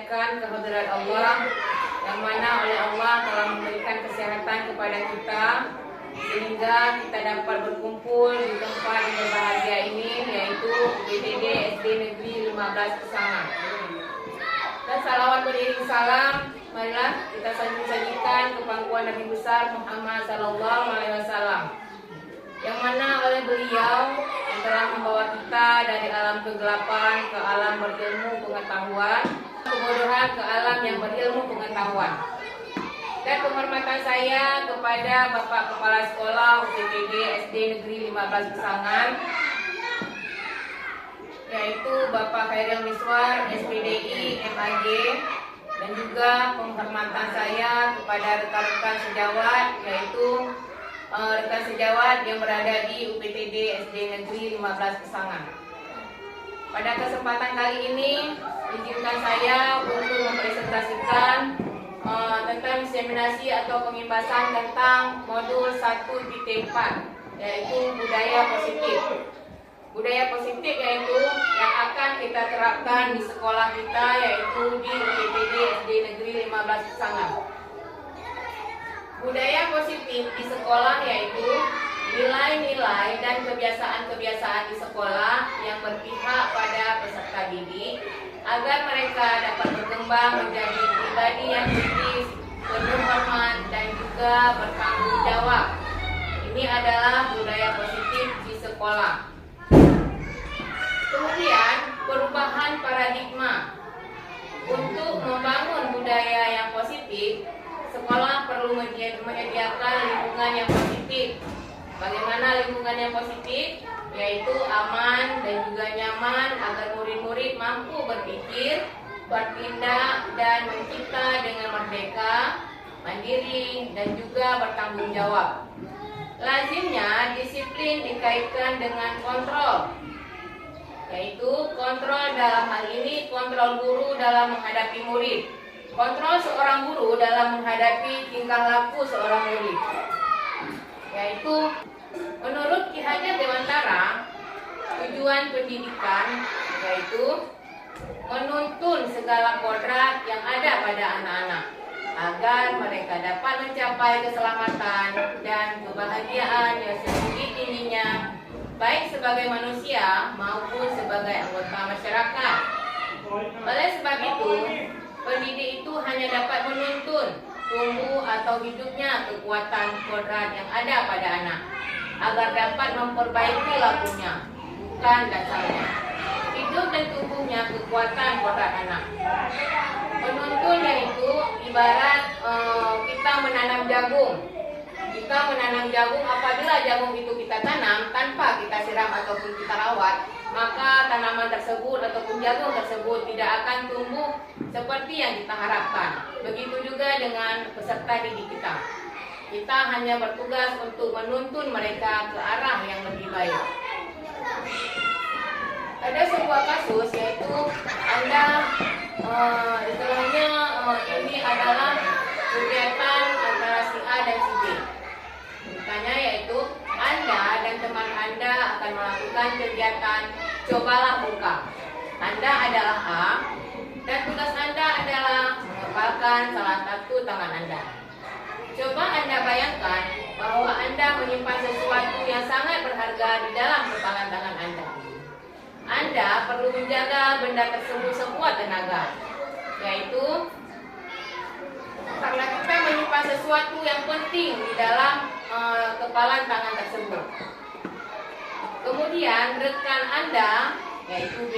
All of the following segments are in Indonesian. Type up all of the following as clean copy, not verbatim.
memuliakan kehadirat Allah, yang mana oleh Allah telah memberikan kesehatan kepada kita sehingga kita dapat berkumpul di tempat yang berbahagia ini, yaitu UPTD SD Negeri 15 Pesangan. Dan salawat beriring salam, marilah kita sajikan ke pangkuan Nabi besar Muhammad Sallallahu Alaihi Wasallam, yang mana oleh beliau yang telah membawa kita dari alam kegelapan ke alam berilmu pengetahuan, kebodohan ke alam yang berilmu pengetahuan. Dan penghormatan saya kepada Bapak Kepala Sekolah UPTD SD Negeri 15 Pesangan, yaitu Bapak Khairil Miswar SPDI MAG, dan juga penghormatan saya kepada rekan-rekan sejawat, yaitu rekan sejawat yang berada di UPTD SD Negeri 15 Pesangan. Pada kesempatan kali ini, izinkan saya untuk mempresentasikan tentang diseminasi atau pengimbasan tentang modul 1.4, yaitu budaya positif. Budaya positif yaitu yang akan kita terapkan di sekolah kita, yaitu di UPTD SD Negeri 15 Pesangan. Budaya positif di sekolah yaitu nilai-nilai dan kebiasaan-kebiasaan di sekolah yang berpihak pada peserta didik agar mereka dapat berkembang menjadi pribadi yang kritis, penuh hormat, dan juga bertanggung jawab. Ini adalah budaya positif di sekolah. Kemudian, perubahan paradigma. Untuk membangun budaya yang positif, sekolah perlu menyediakan lingkungan yang positif. Bagaimana lingkungan yang positif? Yaitu aman dan juga nyaman agar murid-murid mampu berpikir, bertindak, dan mencipta dengan merdeka, mandiri, dan juga bertanggung jawab. Lazimnya disiplin dikaitkan dengan kontrol, yaitu kontrol dalam hal ini kontrol guru dalam menghadapi murid, kontrol seorang guru dalam menghadapi tingkah laku seorang murid. Yaitu menurut Ki Hajar Dewantara, tujuan pendidikan yaitu menuntun segala kodrat yang ada pada anak-anak agar mereka dapat mencapai keselamatan dan kebahagiaan yang setinggi-tingginya, baik sebagai manusia maupun sebagai anggota masyarakat. Oleh sebab itu, pendidik itu hanya dapat menuntun tumbuh atau hidupnya kekuatan kodrat yang ada pada anak agar dapat memperbaiki lakunya, bukan dasarnya. Hidup dan tumbuhnya kekuatan kodrat anak. Menuntun yaitu ibarat kita menanam jagung. Jika menanam jagung, apabila jagung itu kita tanam tanpa kita siram ataupun kita rawat, maka tanaman tersebut ataupun jagung tersebut tidak akan tumbuh seperti yang kita harapkan. Begitu juga dengan peserta didik kita. Kita hanya bertugas untuk menuntun mereka ke arah yang lebih baik. Ada sebuah kasus, yaitu Anda istilahnya ini adalah kegiatan antara si A dan si B. Ceritanya yaitu Anda dan teman Anda akan melakukan kegiatan cobalah buka. Anda adalah A dan tugas Anda adalah mengepalkan salah satu tangan Anda. Coba Anda bayangkan bahwa Anda menyimpan sesuatu yang sangat berharga di dalam kepalan tangan Anda. Anda perlu menjaga benda tersebut sekuat tenaga, yaitu karena kita menyimpan sesuatu yang penting di dalam kepalan tangan tersebut. Kemudian rekan Anda, yaitu B,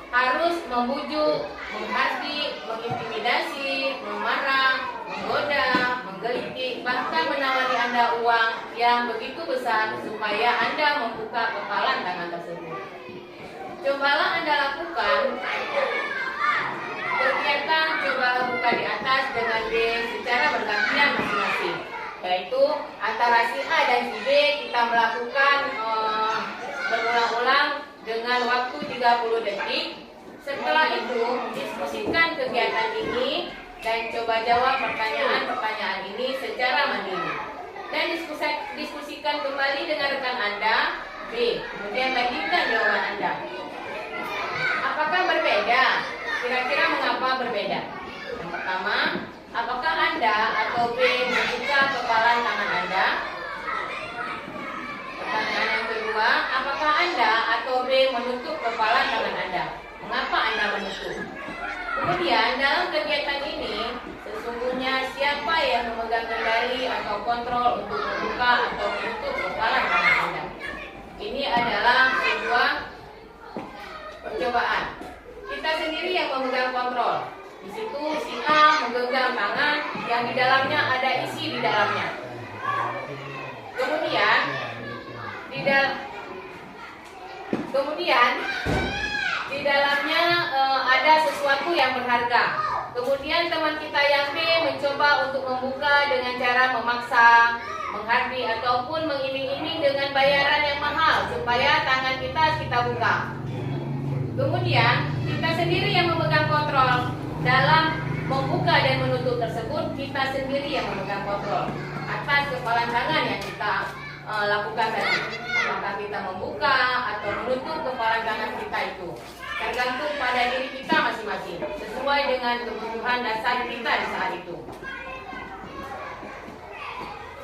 harus membujuk, menghasut, mengintimidasi, memarah, menggoda, menggelitik, bahkan menawari Anda uang yang begitu besar supaya Anda membuka kepalan tangan tersebut. Cobalah Anda lakukan kegiatan cobalah buka di atas dengan B secara bergantian masing-masing, yaitu antara si A dan si B kita melakukan berulang-ulang dengan waktu 30 detik. Setelah itu diskusikan kegiatan ini dan coba jawab pertanyaan-pertanyaan ini secara mandiri, dan diskusikan kembali dengan rekan Anda B, kemudian bandingkan jawaban Anda. Apakah berbeda? Kira-kira berbeda. Yang pertama, apakah Anda atau B membuka kepalan tangan Anda? Pertanyaan yang kedua, apakah Anda atau B menutup kepalan tangan Anda? Mengapa Anda menutup? Kemudian dalam kegiatan ini, sesungguhnya siapa yang memegang kendali atau kontrol untuk membuka atau menutup kepalan tangan Anda? Ini adalah sebuah percobaan. Kita sendiri yang memegang kontrol. Di situ si A menggenggam tangan yang di dalamnya ada isi di dalamnya. Kemudian di dalamnya ada sesuatu yang berharga. Kemudian teman kita yang B mencoba untuk membuka dengan cara memaksa, menghardi ataupun mengiming-iming dengan bayaran yang mahal supaya tangan kita buka. Kemudian kita sendiri yang memegang kontrol dalam membuka dan menutup tersebut. Kita sendiri yang memegang kontrol atas kepalan tangan yang kita lakukan tadi. Apakah kita membuka atau menutup kepalan tangan kita itu tergantung pada diri kita masing-masing, sesuai dengan kebutuhan dasar kita di saat itu.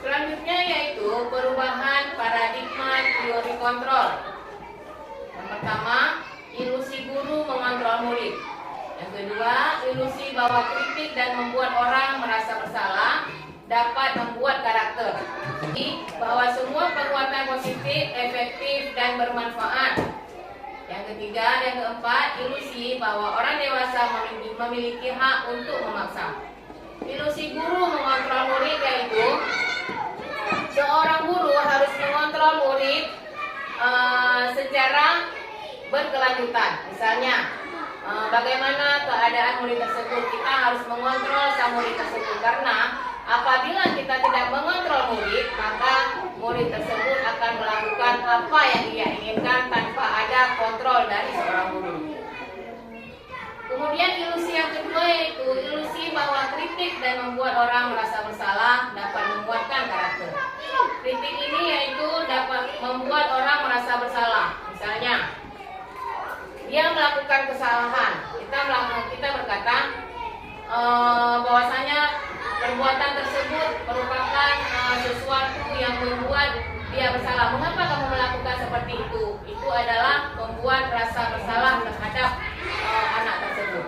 Selanjutnya yaitu perubahan paradigma teori kontrol. Yang pertama, ilusi guru mengontrol murid. Yang kedua, ilusi bahwa kritik dan membuat orang merasa bersalah dapat membuat karakter. Jadi, bahwa semua perbuatan positif, efektif, dan bermanfaat. Yang ketiga, yang keempat, ilusi bahwa orang dewasa memiliki hak untuk memaksa. Ilusi guru mengontrol murid yaitu seorang guru harus mengontrol murid secara berkelanjutan. Misalnya, bagaimana keadaan murid tersebut, kita harus mengontrol sang murid tersebut, karena apabila kita tidak mengontrol murid, maka murid tersebut akan melakukan apa yang dia inginkan tanpa ada kontrol dari seorang guru. Kemudian ilusi yang kedua yaitu ilusi bahwa kritik dan membuat orang merasa bersalah dapat membuatkan karakter. Kritik ini yaitu dapat membuat orang merasa bersalah. Misalnya, dia melakukan kesalahan, kita berkata bahwasanya perbuatan tersebut merupakan sesuatu yang membuat dia bersalah. Mengapa kamu melakukan seperti itu? Itu adalah membuat rasa bersalah terhadap anak tersebut.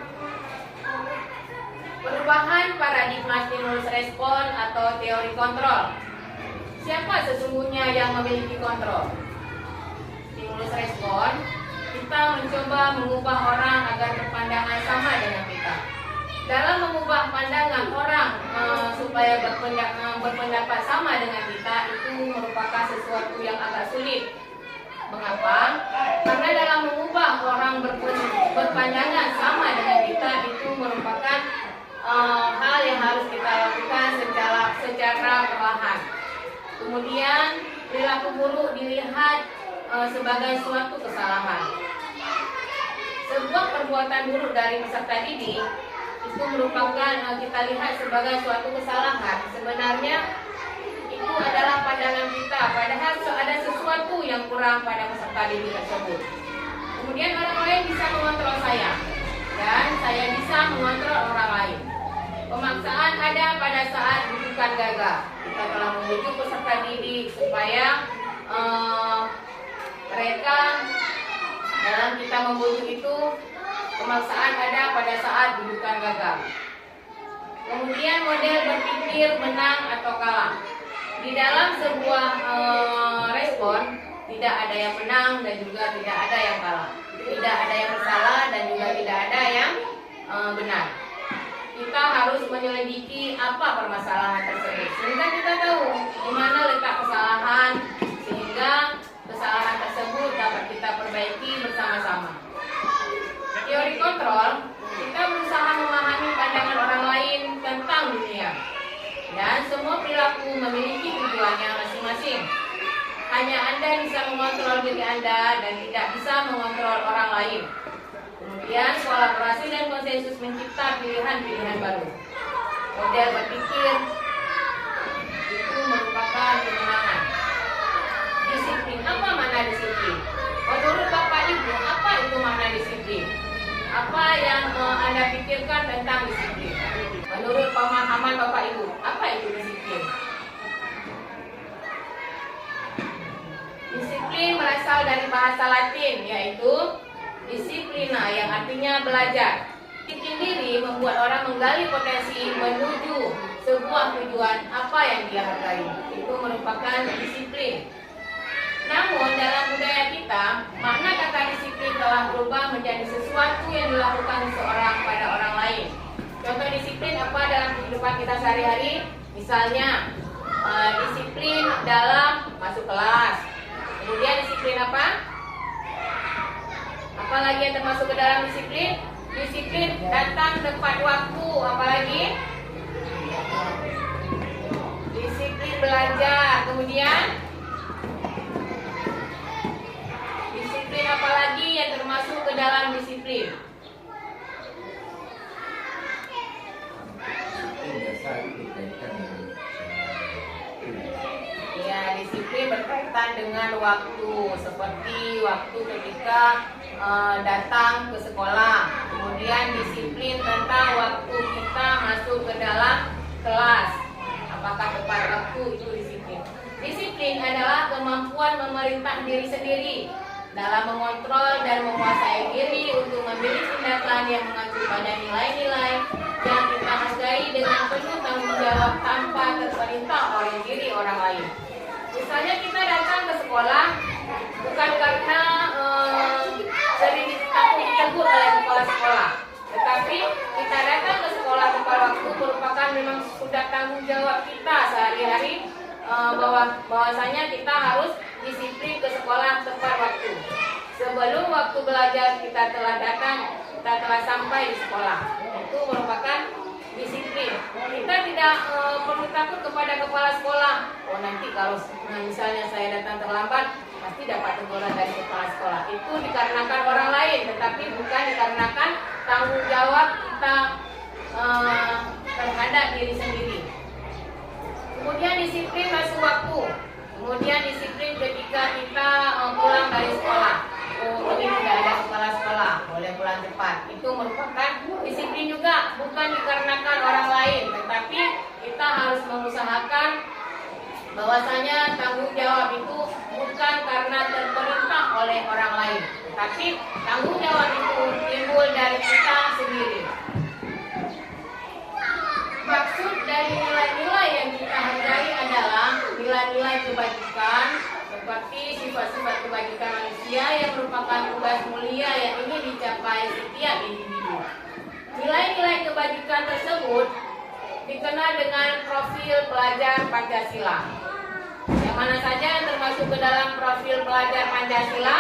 Perubahan paradigma stimulus respon atau teori kontrol. Siapa sesungguhnya yang memiliki kontrol? Stimulus respon, kita mencoba mengubah orang agar berpandangan sama dengan kita. Dalam mengubah pandangan orang supaya berpendapat sama dengan kita, itu merupakan sesuatu yang agak sulit. Mengapa? Karena dalam mengubah orang berpandangan sama dengan kita, itu merupakan hal yang harus kita lakukan secara perlahan. Kemudian perilaku buruk dilihat sebagai suatu kesalahan. Sebuah perbuatan buruk dari peserta didik itu merupakan kita lihat sebagai suatu kesalahan. Sebenarnya itu adalah pandangan kita, padahal ada sesuatu yang kurang pada peserta didik tersebut. Kemudian orang lain bisa mengontrol saya, dan saya bisa mengontrol orang lain. Pemaksaan ada pada saat rujukan gagal. Kita telah membujuk peserta didik supaya mereka dalam kita membujuk itu, pemaksaan ada pada saat rujukan gagal. Kemudian model berpikir menang atau kalah. Di dalam sebuah respon tidak ada yang menang dan juga tidak ada yang kalah. Tidak ada yang bersalah dan juga tidak ada yang benar. Kita harus menyelidiki apa permasalahan tersebut sehingga kita tahu di mana letak kesalahan, sehingga kesalahan tersebut dapat kita perbaiki bersama-sama. Teori kontrol, kita berusaha memahami pandangan orang lain tentang dunia, dan semua perilaku memiliki tujuannya masing-masing. Hanya Anda bisa mengontrol diri Anda dan tidak bisa mengontrol orang lain. Kemudian kolaborasi dan konsensus mencipta pilihan-pilihan baru. Model berpikir itu merupakan kemenangan. Disiplin, apa makna disiplin? Menurut Bapak Ibu, apa itu makna disiplin? Apa yang Anda pikirkan tentang disiplin? Menurut pemahaman Bapak Ibu, apa itu disiplin? Disiplin berasal dari bahasa Latin, yaitu disiplina, yang artinya belajar. Disiplin diri membuat orang menggali potensi menuju sebuah tujuan apa yang dia hargai. Itu merupakan disiplin. Namun dalam budaya kita, makna kata disiplin telah berubah menjadi sesuatu yang dilakukan seseorang pada orang lain. Contoh disiplin apa dalam kehidupan kita sehari-hari? Misalnya disiplin dalam masuk kelas. Kemudian disiplin apa? Apalagi yang termasuk ke dalam disiplin? Disiplin datang tepat waktu. Apalagi? Disiplin belajar. Kemudian disiplin apalagi yang termasuk ke dalam disiplin? Ya, disiplin berkaitan dengan waktu, seperti waktu ketika datang ke sekolah. Kemudian disiplin tentang waktu kita masuk ke dalam kelas. Apakah tepat waktu? Itu disiplin. Disiplin adalah kemampuan memerintah diri sendiri dalam mengontrol dan menguasai diri untuk memilih tindakan yang mengacu pada nilai-nilai yang kita hargai dengan penuh tanggung jawab tanpa terperintah oleh diri orang lain. Misalnya kita datang ke sekolah bukan karena sering ditegur oleh kepala sekolah, tetapi kita datang ke sekolah tepat waktu merupakan memang sudah tanggung jawab kita sehari-hari, bahwasanya kita harus disiplin ke sekolah tepat waktu. Sebelum waktu belajar kita telah datang, kita telah sampai di sekolah. Itu merupakan disiplin. Kita tidak perlu takut kepada kepala sekolah. Oh, nanti kalau misalnya saya datang terlambat, pasti dapat teguran dari kepala sekolah. Itu dikarenakan orang lain, tetapi bukan dikarenakan tanggung jawab kita terhadap diri sendiri. Kemudian disiplin masuk waktu. Kemudian disiplin ketika kita pulang dari sekolah. Oh, ini tidak ada kepala sekolah, boleh pulang cepat. Itu merupakan disiplin juga, bukan dikarenakan orang lain, tetapi kita harus mengusahakan bahwasanya tanggung jawab itu bukan karena terperintah oleh orang lain, tapi tanggung jawab itu timbul dari kita sendiri. Maksud dari nilai-nilai yang kita hargai adalah nilai-nilai kebajikan, seperti sifat-sifat kebajikan manusia yang merupakan tugas mulia yang ingin dicapai setiap individu. Nilai-nilai kebajikan tersebut dikenal dengan profil pelajar Pancasila. Yang mana saja yang termasuk ke dalam profil pelajar Pancasila?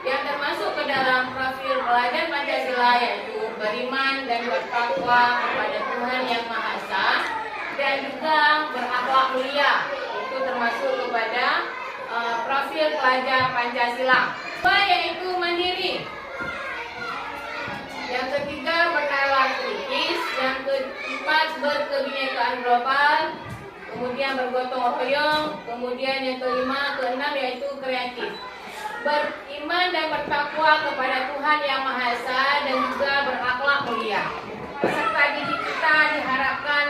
Yang termasuk ke dalam profil pelajar Pancasila yaitu beriman dan bertakwa kepada Tuhan Yang Maha Esa dan juga berakhlak mulia. Itu termasuk kepada profil pelajar Pancasila. Yaitu mandiri. Yang ketiga bernalar kritis. Yang keempat berkebinekaan global. Kemudian bergotong royong. Kemudian yang kelima, keenam yaitu kreatif. Beriman dan bertakwa kepada Tuhan Yang Maha Esa dan juga berakhlak mulia. Peserta didik kita diharapkan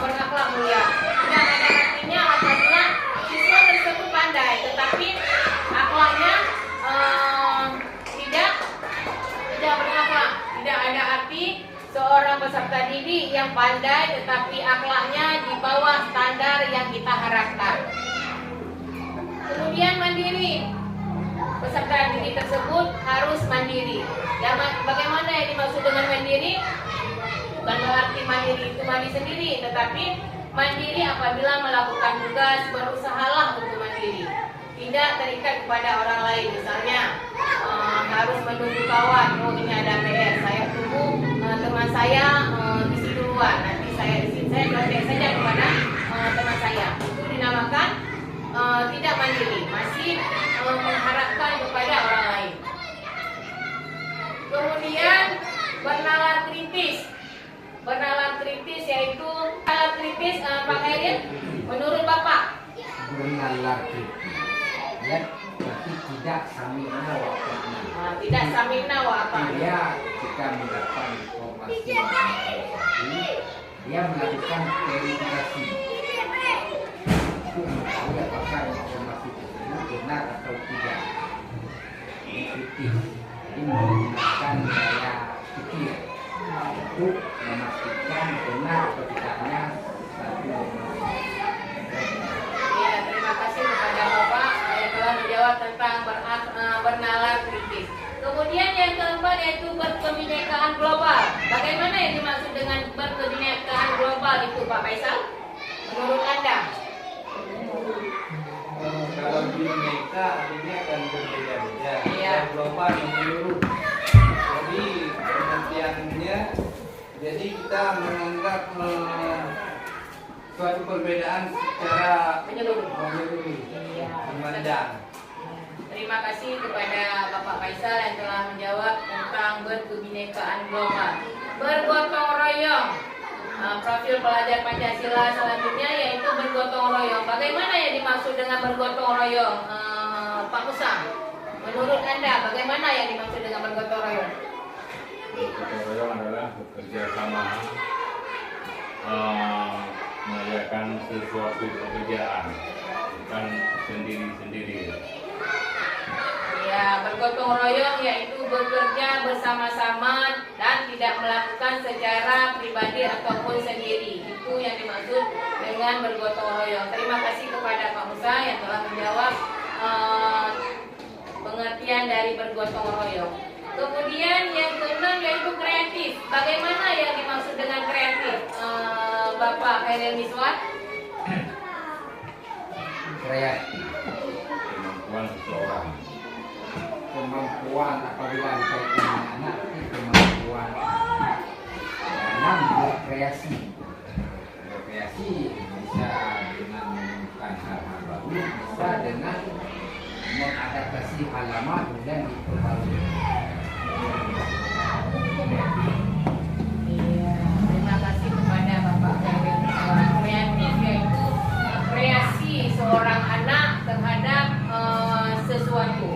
berakhlak mulia. Dan ada artinya apabila siswa tersebut pandai, tetapi akhlaknya tidak berakhlak. Tidak ada arti seorang peserta didik yang pandai tetapi akhlaknya di bawah standar yang kita harapkan. Kemudian mandiri. Peserta didik tersebut harus mandiri. Bagaimana yang dimaksud dengan mandiri? Bukan berarti mandiri itu mandi sendiri, tetapi mandiri apabila melakukan tugas, berusahalah untuk mandiri. Tidak terikat kepada orang lain. Misalnya harus menunggu kawan. Oh, ini ada PR, saya tunggu teman saya isi duluan. Nanti saya kontak saja kepada teman saya. Itu dinamakan tidak mandiri, masih mengharapkan kepada orang lain. Kemudian bernalar kritis. Bernalar kritis yaitu nalar kritis, Pak Kairin, menurut Bapak? Bernalar kritis, ya, tapi tidak samina wa ta'na. Tidak samina wa ta'na. Dia ketika mendapat informasi dia melakukan verifikasi untuk mengetahui apakah informasi tersebut benar atau tidak. Ini kritis. Jadi menggunakan daya pikir untuk memastikan benar atau tidaknya satu informasi. Ya, terima kasih kepada Bapak yang telah menjawab tentang bernalar kritis. Kemudian yang keempat yaitu berkebinekaan global. Bagaimana yang dimaksud dengan berkebinekaan global itu, Pak Faisal? Menurut Anda? Kalau bineka artinya akan berbeda-beda. Iya. Yang global menyeluruh. Jadi pengertiannya, jadi kita menganggap suatu perbedaan secara Menyeluruh. Iya. memandang. Terima kasih kepada Bapak Faisal yang telah menjawab tentang berkebinekaan global. Bergotong royong. Profil pelajar Pancasila selanjutnya yaitu bergotong royong. Bagaimana yang dimaksud dengan bergotong royong, Pak Musa? Menurut Anda, bagaimana yang dimaksud dengan bergotong royong? Gotong royong adalah bekerja sama mengerjakan sesuatu pekerjaan, bukan sendiri-sendiri. Ya, bergotong royong yaitu bekerja bersama-sama dan tidak melakukan secara pribadi ataupun sendiri. Itu yang dimaksud dengan bergotong royong. Terima kasih kepada Pak Musa yang telah menjawab pengertian dari bergotong royong. Kemudian yang keenam yaitu kreatif. Bagaimana yang dimaksud dengan kreatif, Bapak Khairil Miswar? Kreatif, Kemampuan seseorang. kemampuan apabila dikaitkan dengan anak itu kemampuan dalam berkreasi. Berkreasi bisa dengan menemukan hal-hal baru, bisa dengan mengadaptasi halaman dan diperbarui. Iya, terima kasih kepada Bapak Khairil Miswar. Kreatif yaitu kreasi seorang anak terhadap sesuatu.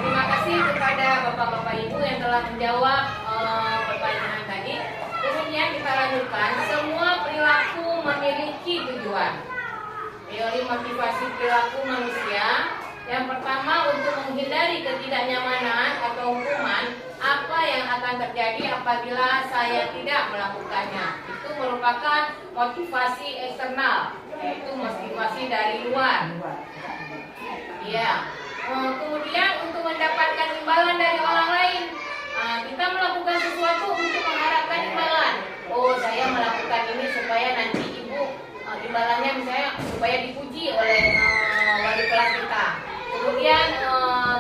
Terima kasih kepada Bapak-Bapak Ibu yang telah menjawab pertanyaan tadi. Kemudian kita lanjutkan, semua perilaku memiliki tujuan. Teori motivasi perilaku manusia. Yang pertama, untuk menghindari ketidaknyamanan atau hukuman, apa yang akan terjadi apabila saya tidak melakukannya. Itu merupakan motivasi eksternal, yaitu motivasi dari luar. Ya. Kemudian untuk mendapatkan imbalan dari orang lain, kita melakukan sesuatu untuk mengharapkan imbalan. Oh, saya melakukan ini supaya nanti ibu imbalannya misalnya supaya dipuji oleh wali kelas kita. Kemudian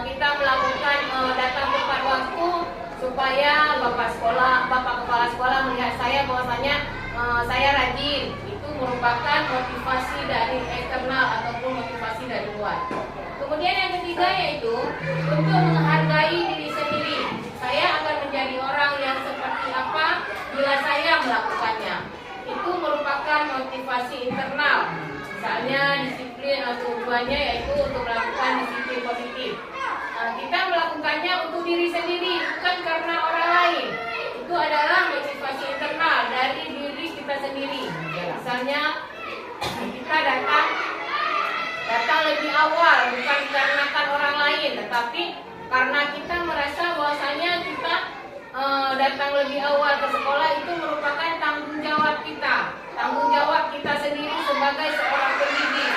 kita melakukan datang tepat waktu supaya bapak kepala sekolah melihat saya bahwasanya saya rajin. Itu merupakan motivasi dari eksternal ataupun motivasi dari luar. Kemudian yang ketiga yaitu untuk menghargai diri sendiri. Saya akan menjadi orang yang seperti apa bila saya melakukannya. Itu merupakan motivasi internal. Misalnya disiplin atau tujuannya yaitu untuk melakukan disiplin positif. Kita melakukannya untuk diri sendiri, bukan karena orang lain. Itu adalah motivasi internal dari diri kita sendiri. Misalnya kita datang lebih awal, bukan dikarenakan orang lain, tetapi karena kita merasa bahwasanya kita datang lebih awal ke sekolah itu merupakan tanggung jawab kita sendiri sebagai seorang pendidik.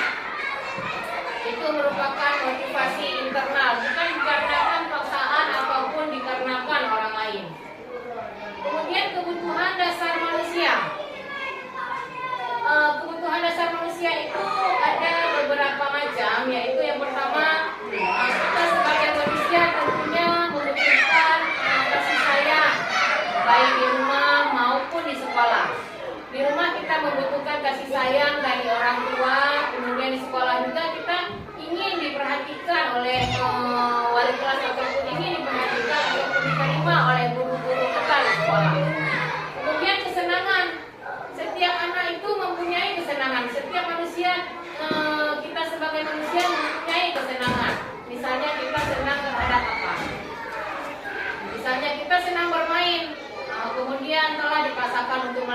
Itu merupakan motivasi internal, bukan dikarenakan paksaan ataupun dikarenakan orang lain. Kemudian kebutuhan dasar manusia. Kebutuhan dasar manusia itu ada beberapa macam, yaitu yang pertama, kita sebagai manusia tentunya membutuhkan kasih sayang, baik di rumah maupun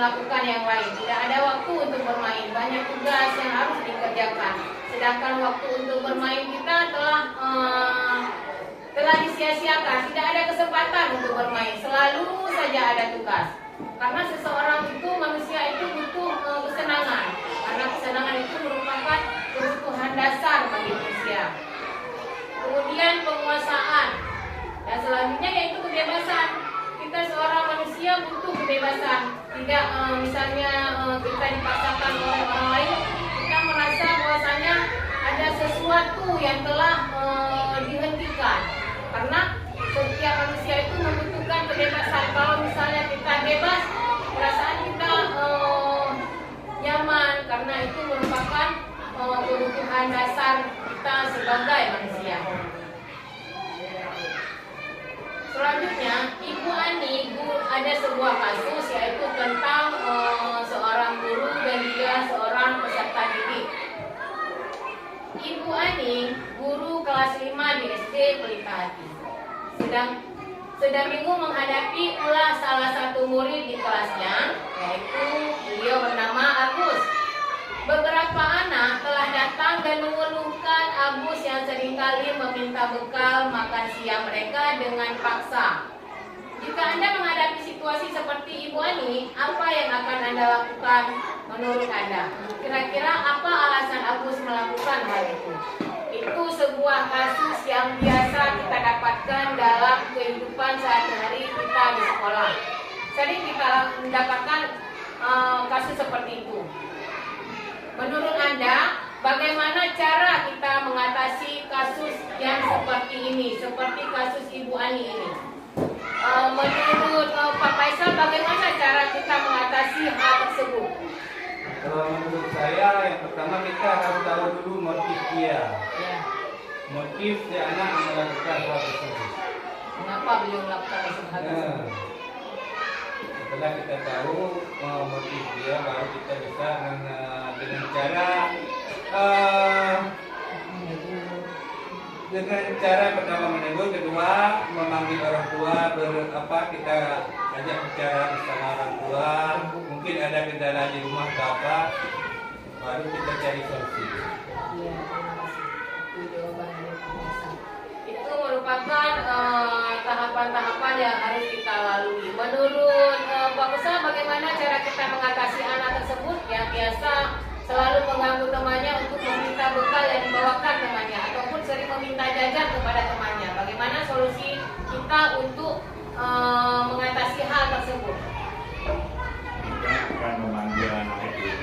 melakukan yang lain. Tidak ada waktu untuk bermain, banyak tugas yang harus dikerjakan. Sedangkan waktu untuk bermain kita telah disia-siakan. Tidak ada kesempatan untuk bermain, selalu saja ada tugas. Karena seseorang itu, manusia itu butuh kesenangan. Karena kesenangan itu merupakan kebutuhan dasar bagi manusia. Kemudian penguasaan, dan selanjutnya yaitu kebebasan. Kita seorang manusia butuh kebebasan. Tidak misalnya kita dipaksakan oleh orang lain, kita merasa bahwasanya ada sesuatu yang telah dihentikan. Karena setiap manusia itu membutuhkan kebebasan. Kalau misalnya kita bebas, perasaan kita nyaman, karena itu merupakan kebutuhan dasar kita sebagai manusia. Selanjutnya, Ibu Ani, ada sebuah kasus yaitu tentang seorang guru dan juga seorang peserta didik. Ibu Ani, guru kelas 5 di SD Pelita Hati, sedang bingung menghadapi ulah salah satu murid di kelasnya, yaitu beliau bernama Agus. Beberapa anak telah datang dan mengeluhkan Agus yang seringkali meminta bekal makan siang mereka dengan paksa. Jika Anda menghadapi situasi seperti Ibu Ani, apa yang akan Anda lakukan menurut Anda? Kira-kira apa alasan Agus melakukan hal itu? Itu sebuah kasus yang biasa kita dapatkan dalam kehidupan sehari-hari kita di sekolah. Sering kita mendapatkan kasus seperti itu. Menurut Anda, bagaimana cara kita mengatasi kasus yang seperti ini, seperti kasus Ibu Ani ini? Menurut Pak Faisal, bagaimana cara kita mengatasi hal tersebut? Kalau menurut saya, yang pertama kita harus tahu dulu motif dia. Ya. Motif si anak melakukan hal tersebut. Mengapa beliau melakukan hal tersebut? Setelah kita tahu motif dia, baru kita bisa dengan cara pertama menegur, kedua memanggil orang tua, kita ajak bicara bersama orang tua, mungkin ada kendala di rumah atau apa, baru kita cari solusi. Iya, terima kasih. Itu jawaban dari Pak Faisal. Itu merupakan tahapan-tahapan yang harus kita lalui. Menurut Pak Ustaz, bagaimana cara kita mengatasi anak tersebut yang biasa selalu mengganggu temannya untuk meminta bekal yang dibawakan temannya, ataupun sering meminta jajan kepada temannya? Bagaimana solusi kita untuk mengatasi hal tersebut? Kita akan memanggil anak itu.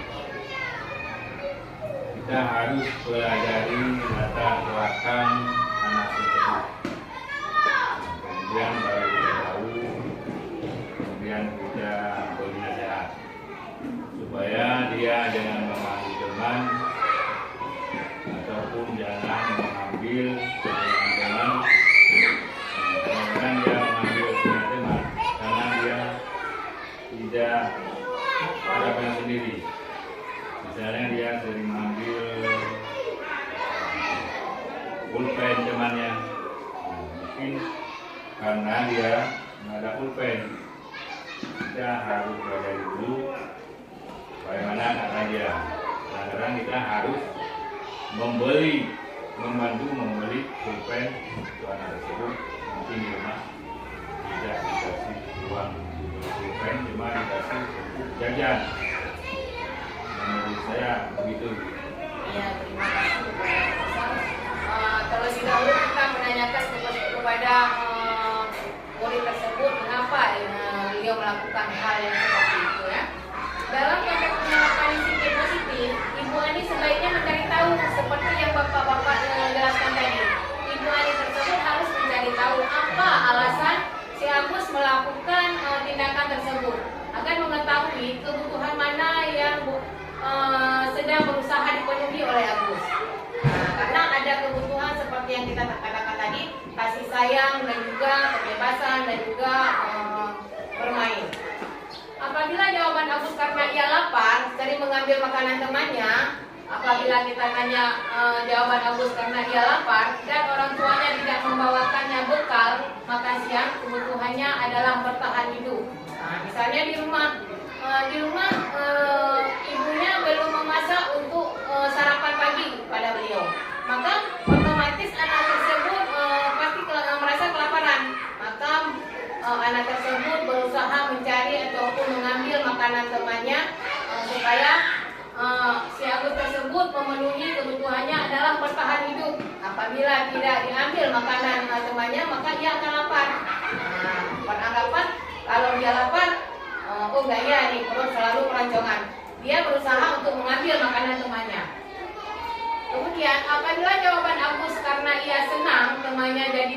Kita harus pelajari latar belakang anak tersebut. Kemudian baru kita tahu, kemudian kita beri nasihat supaya dia jangan mengambil teman ataupun jangan mengambil teman. Kadang-kadang dia mengambil teman karena dia tidak harapan sendiri. Misalnya dia sering mengambil pulpen temannya, mungkin karena dia nggak ada pulpen. Kita harus belajar dulu bagaimana cara dia. Kadang-kadang kita harus membantu membeli pulpen untuk anak tersebut. Mungkin di rumah tidak dikasih uang pulpen, cuma dikasih jajan. Menurut saya begitu. Ya, terima kasih. Terlebih dahulu kita menanyakan kepada murid tersebut mengapa beliau melakukan hal yang seperti itu, ya. Dalam konteks penerapan disiplin positif, Ibu Ani sebaiknya mencari tahu seperti yang Bapak-bapak jelaskan tadi. Ibu Ani tersebut harus mencari tahu apa alasan si Agus melakukan tindakan tersebut, agar mengetahui kebutuhan mana yang sedang berusaha dipenuhi oleh Agus. Karena ada kebutuhan seperti yang kita katakan tadi, kasih sayang dan juga kebebasan dan juga bermain. Apabila jawaban Agus karena ia lapar, sering mengambil makanan temannya. Apabila kita tanya jawaban Agus karena ia lapar dan orang tuanya tidak membawakannya bekal makan siang, kebutuhannya adalah bertahan hidup. Nah, misalnya di rumah di rumah ibunya belum memasak untuk sarapan pagi pada beliau, maka otomatis anak tersebut pasti merasa kelaparan. Maka anak tersebut berusaha mencari ataupun mengambil makanan temannya supaya si Agus tersebut memenuhi kebutuhannya adalah bertahan hidup. Apabila tidak diambil makanan temannya, maka ia akan lapar. Beranggapan kalau dia lapar, oh enggak ya, nih perut selalu keroncongan. Dia berusaha untuk mengambil makanan temannya. Kemudian apabila jawaban Agus karena ia senang temannya jadi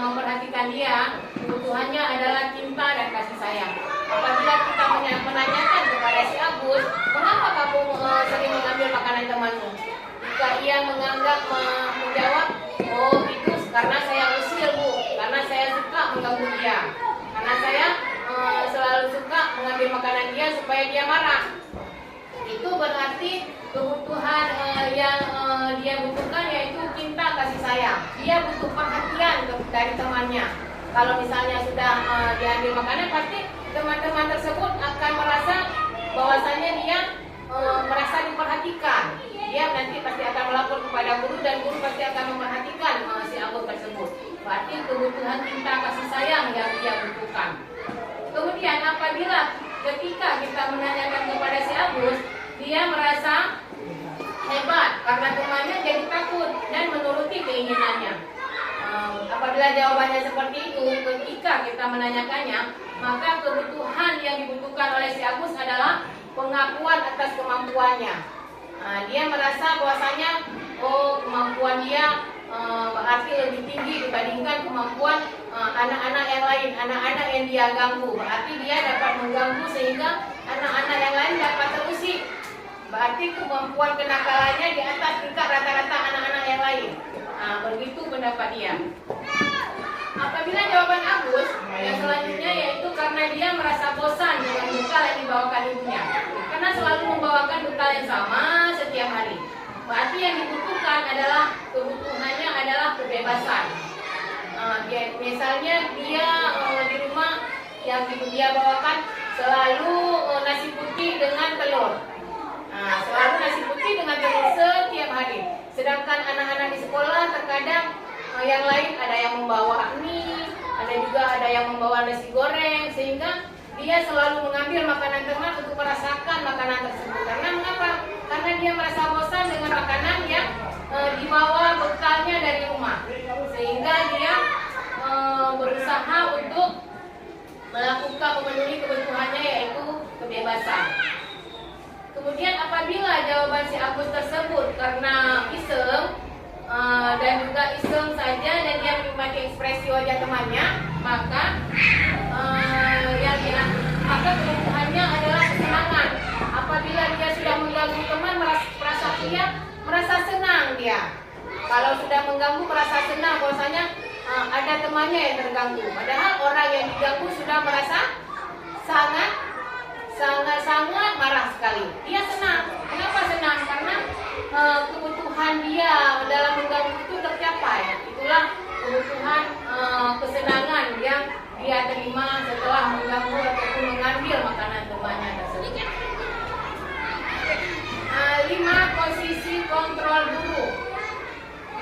memperhatikan dia, kebutuhannya adalah cinta dan kasih sayang. Apabila kita menanyakan kepada si Agus, mengapa kamu sering mengambil makanan temanmu? Jika ia menjawab, oh itu karena saya usil bu, karena saya suka mengganggu dia, karena saya selalu suka mengambil makanan dia supaya dia marah. Itu berarti kebutuhan yang dia butuhkan yaitu cinta kasih sayang. Dia butuh perhatian dari temannya. Kalau misalnya sudah diambil makanan, pasti teman-teman tersebut akan merasa bahwasannya dia merasa diperhatikan. Dia nanti pasti akan melapor kepada guru dan guru pasti akan memperhatikan si Agus tersebut. Berarti kebutuhan cinta kasih sayang yang dia butuhkan. Kemudian apabila ketika kita menanyakan kepada si Agus, dia merasa hebat karena temannya jadi takut dan menuruti keinginannya. Apabila jawabannya seperti itu, ketika kita menanyakannya, maka kebutuhan yang dibutuhkan oleh si Agus adalah pengakuan atas kemampuannya. Dia merasa bahwasanya kemampuan dia berarti lebih tinggi dibandingkan kemampuan anak-anak yang lain, anak-anak yang dia ganggu. Berarti dia dapat mengganggu sehingga anak-anak yang lain dapat terusik. Berarti kemampuan kenakalannya di atas tingkat rata-rata anak-anak yang lain. Begitu pendapat dia. Apabila jawaban Agus yang selanjutnya yaitu karena dia merasa bosan dengan bekal yang dibawakan ibunya, karena selalu membawakan bekal yang sama setiap hari. Berarti yang dibutuhkan adalah kebutuhannya adalah kebebasan. Misalnya dia di rumah yang dia bawakan selalu nasi putih dengan telur. Selalu nasi putih dengan telur setiap hari. Sedangkan anak-anak di sekolah terkadang yang lain ada yang membawa mie, ada yang membawa nasi goreng, sehingga dia selalu mengambil makanan teman untuk merasakan makanan tersebut. Karena mengapa? Karena dia merasa bosan dengan makanan yang dibawa bekalnya dari rumah, sehingga dia berusaha untuk melakukan memenuhi kebutuhannya yaitu kebebasan. Kemudian apabila jawaban si Agus tersebut karena iseng dan juga iseng saja dan dia menikmati ekspresi wajah temannya, maka kebutuhannya adalah kesenangan. Apabila dia sudah mengganggu teman, merasa senang dia. Kalau sudah mengganggu merasa senang, bahwasanya ada temannya yang terganggu. Padahal orang yang diganggu sudah merasa sangat marah sekali. Dia senang. Kenapa senang? Karena kebutuhan dia dalam mengganggu itu tercapai. Itulah kebutuhan kesenangan yang dia terima setelah mengganggu ataupun mengambil makanan temannya tersebut. 5 posisi kontrol guru.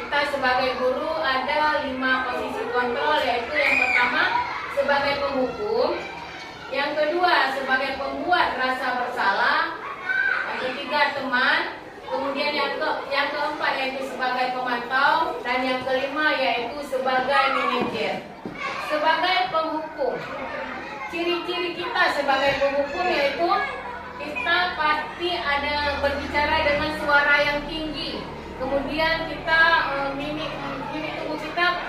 Kita sebagai guru ada 5 posisi kontrol, yaitu yang pertama sebagai penghukum, yang kedua sebagai pembuat rasa bersalah, yang ketiga teman, kemudian yang keempat yaitu sebagai pemantau, dan yang kelima yaitu sebagai manajer. Sebagai penghukum, ciri-ciri kita sebagai penghukum yaitu kita pasti ada berbicara dengan suara yang tinggi. Kemudian kita mimik tubuh kita,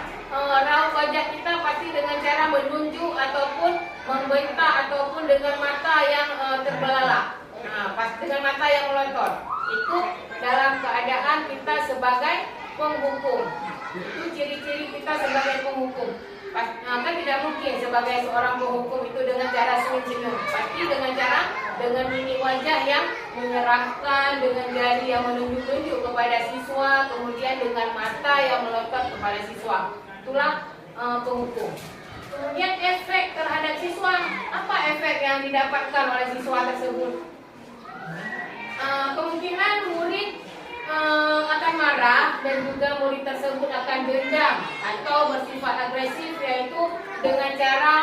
raut wajah kita pasti dengan cara menunjuk ataupun membentak ataupun dengan mata yang terbelalak. Pasti dengan mata yang melotot. Itu dalam keadaan kita sebagai penghukum. Itu ciri-ciri kita sebagai penghukum. Kan tidak mungkin sebagai seorang penghukum itu dengan cara senyum-senyum. Pasti dengan mimik wajah yang menyerahkan, dengan jari yang menunjuk-nunjuk kepada siswa, kemudian dengan mata yang melotot kepada siswa. Itulah penghukum. Kemudian efek terhadap siswa. Apa efek yang yang didapatkan oleh siswa tersebut. Kemungkinan murid akan marah dan juga murid tersebut akan dendam atau bersifat agresif, yaitu dengan cara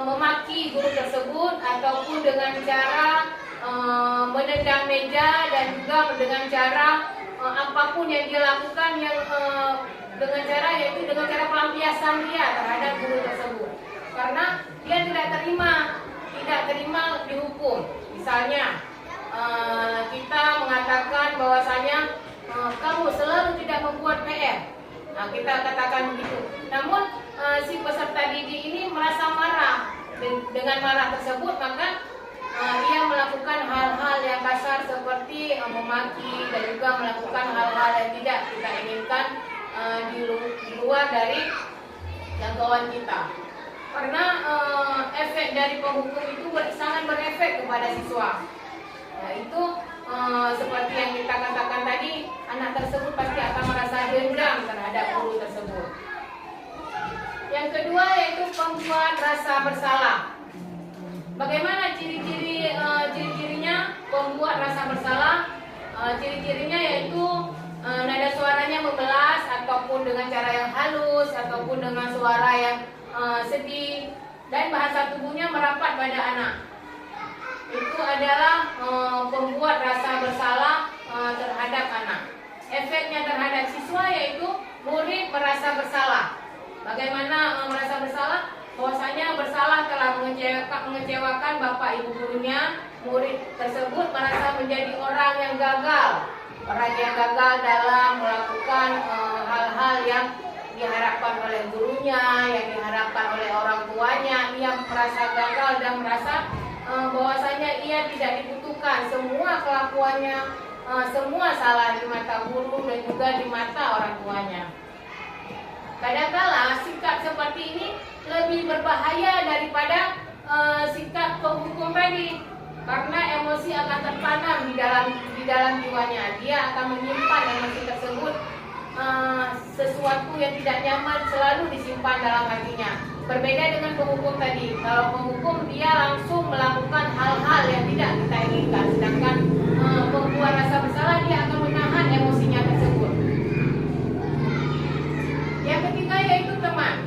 memaki guru tersebut ataupun dengan cara menendang meja dan juga dengan cara apapun yang dia lakukan yang dengan cara pelampiasan dia terhadap guru tersebut, karena dia tidak terima dihukum. Misalnya kita mengatakan bahwasanya kamu selalu tidak membuat PR. Nah, kita katakan begitu. Namun si peserta didik ini merasa marah. Dengan marah tersebut maka ia melakukan hal-hal yang kasar seperti memaki dan juga melakukan hal-hal yang tidak kita inginkan di luar dari jangkauan kita. Karena efek dari penghukum itu sangat berefek kepada siswa. Nah, itu seperti yang kita katakan tadi, anak tersebut pasti akan merasa dendam terhadap guru tersebut. Yang kedua yaitu pembuat rasa bersalah. Bagaimana ciri-cirinya pembuat rasa bersalah? Ciri-cirinya yaitu nada suaranya membelas ataupun dengan cara yang halus ataupun dengan suara yang sedih, dan bahasa tubuhnya merapat pada anak. Itu adalah pembuat rasa bersalah terhadap anak. Efeknya terhadap siswa yaitu murid merasa bersalah. Bagaimana merasa bersalah? Bahwasanya bersalah telah mengecewakan bapak ibu gurunya. Murid tersebut merasa menjadi orang yang gagal dalam melakukan hal-hal yang diharapkan oleh gurunya, yang diharapkan oleh orang tuanya. Ia merasa gagal dan merasa bahwasanya ia tidak dibutuhkan. Semua kelakuannya semua salah di mata guru dan juga di mata orang tuanya. Kadangkala sikap seperti ini lebih berbahaya daripada sikap penghukum tadi, karena emosi akan tertanam di dalam jiwanya. Dia akan menyimpan emosi tersebut, sesuatu yang tidak nyaman selalu disimpan dalam hatinya. Berbeda dengan penghukum tadi. Kalau penghukum dia langsung melakukan hal-hal yang tidak kita inginkan, sedangkan pembuat rasa bersalah dia akan menahan emosinya tersebut. Yang ketiga yaitu teman.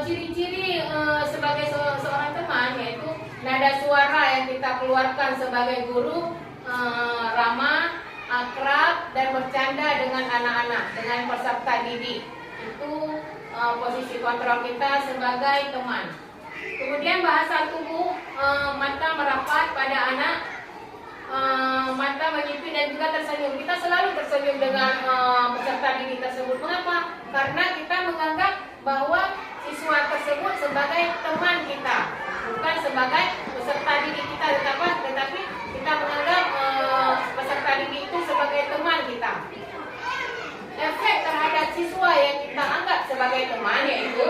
Ciri-ciri sebagai seorang teman yaitu nada suara yang kita keluarkan sebagai guru ramah, akrab dan bercanda dengan anak-anak, dengan peserta didik. Itu posisi kontrol kita sebagai teman. Kemudian bahasa tubuh, mata merapat pada anak, mata menyipit dan juga tersenyum. Kita selalu tersenyum dengan peserta didik tersebut. Mengapa? Karena kita menganggap bahwa siswa tersebut sebagai teman kita, bukan sebagai peserta didik kita, tetapi kita menganggap peserta didik itu sebagai teman kita. Efek terhadap siswa yang kita anggap sebagai teman yaitu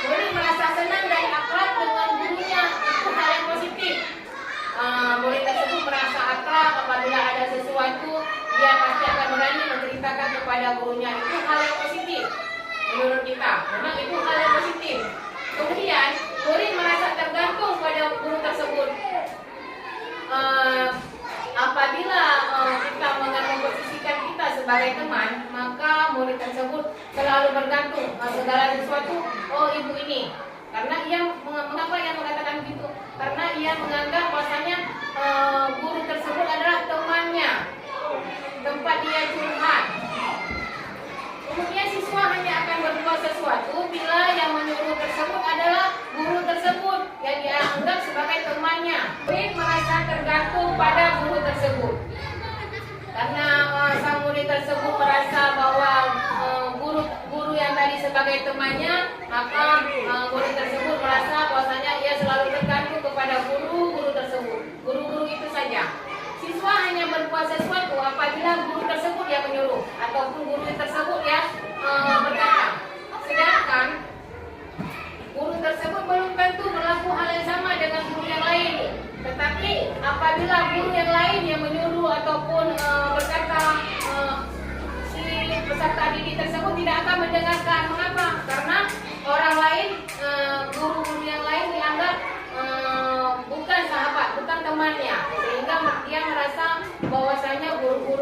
murid merasa senang dan akrab dengan gurunya. Itu hal yang positif. Murid tersebut merasa akrab apabila ada sesuatu, dia pasti akan berani menceritakan kepada gurunya. Itu hal yang positif menurut kita. Memang itu hal yang positif. Kemudian murid merasa tergantung pada guru tersebut. Apabila kita memposisikan kita sebagai teman, maka murid tersebut selalu bergantung segala sesuatu. Oh, ibu ini. Karena mengapa ia mengatakan begitu? Karena ia menganggap bahwasanya guru tersebut adalah temannya, tempat dia curhat. Kemudian siswa hanya akan berbuat sesuatu bila yang menyuruh tersebut adalah guru tersebut yang dia anggap sebagai temannya. Murid merasa tergantung pada guru tersebut. Karena sang murid tersebut merasa bahwa guru yang tadi sebagai temannya, maka murid tersebut merasa bahwasanya ia selalu tergantung kepada guru tersebut. Guru-guru itu saja. Siswa hanya berbuat sesuatu apabila guru tersebut yang menyuruh ataupun guru tersebut yang berkata. Sedangkan guru tersebut belum tentu berlaku hal yang sama dengan guru yang lain. Tetapi apabila guru yang lain yang menyuruh ataupun berkata, si peserta didik tersebut tidak akan mendengarkan. Mengapa? Karena orang lain, guru-guru yang lain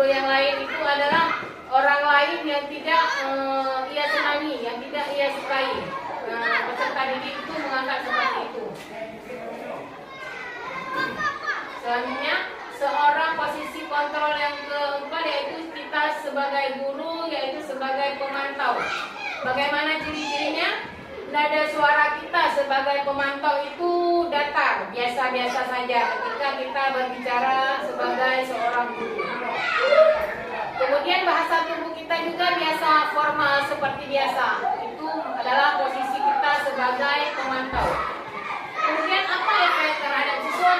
guru yang lain itu adalah orang lain yang tidak ia senangi, yang tidak ia sukai. Peserta didik itu menganggap seperti itu. Selanjutnya, seorang posisi kontrol yang keempat yaitu kita sebagai guru, yaitu sebagai pemantau. Bagaimana ciri-cirinya? Nada suara kita sebagai pemantau itu datar, biasa-biasa saja ketika kita berbicara sebagai seorang guru. Kemudian bahasa tubuh kita juga biasa formal seperti biasa. Itu adalah posisi kita sebagai pemantau. Kemudian apa efek terhadap siswa?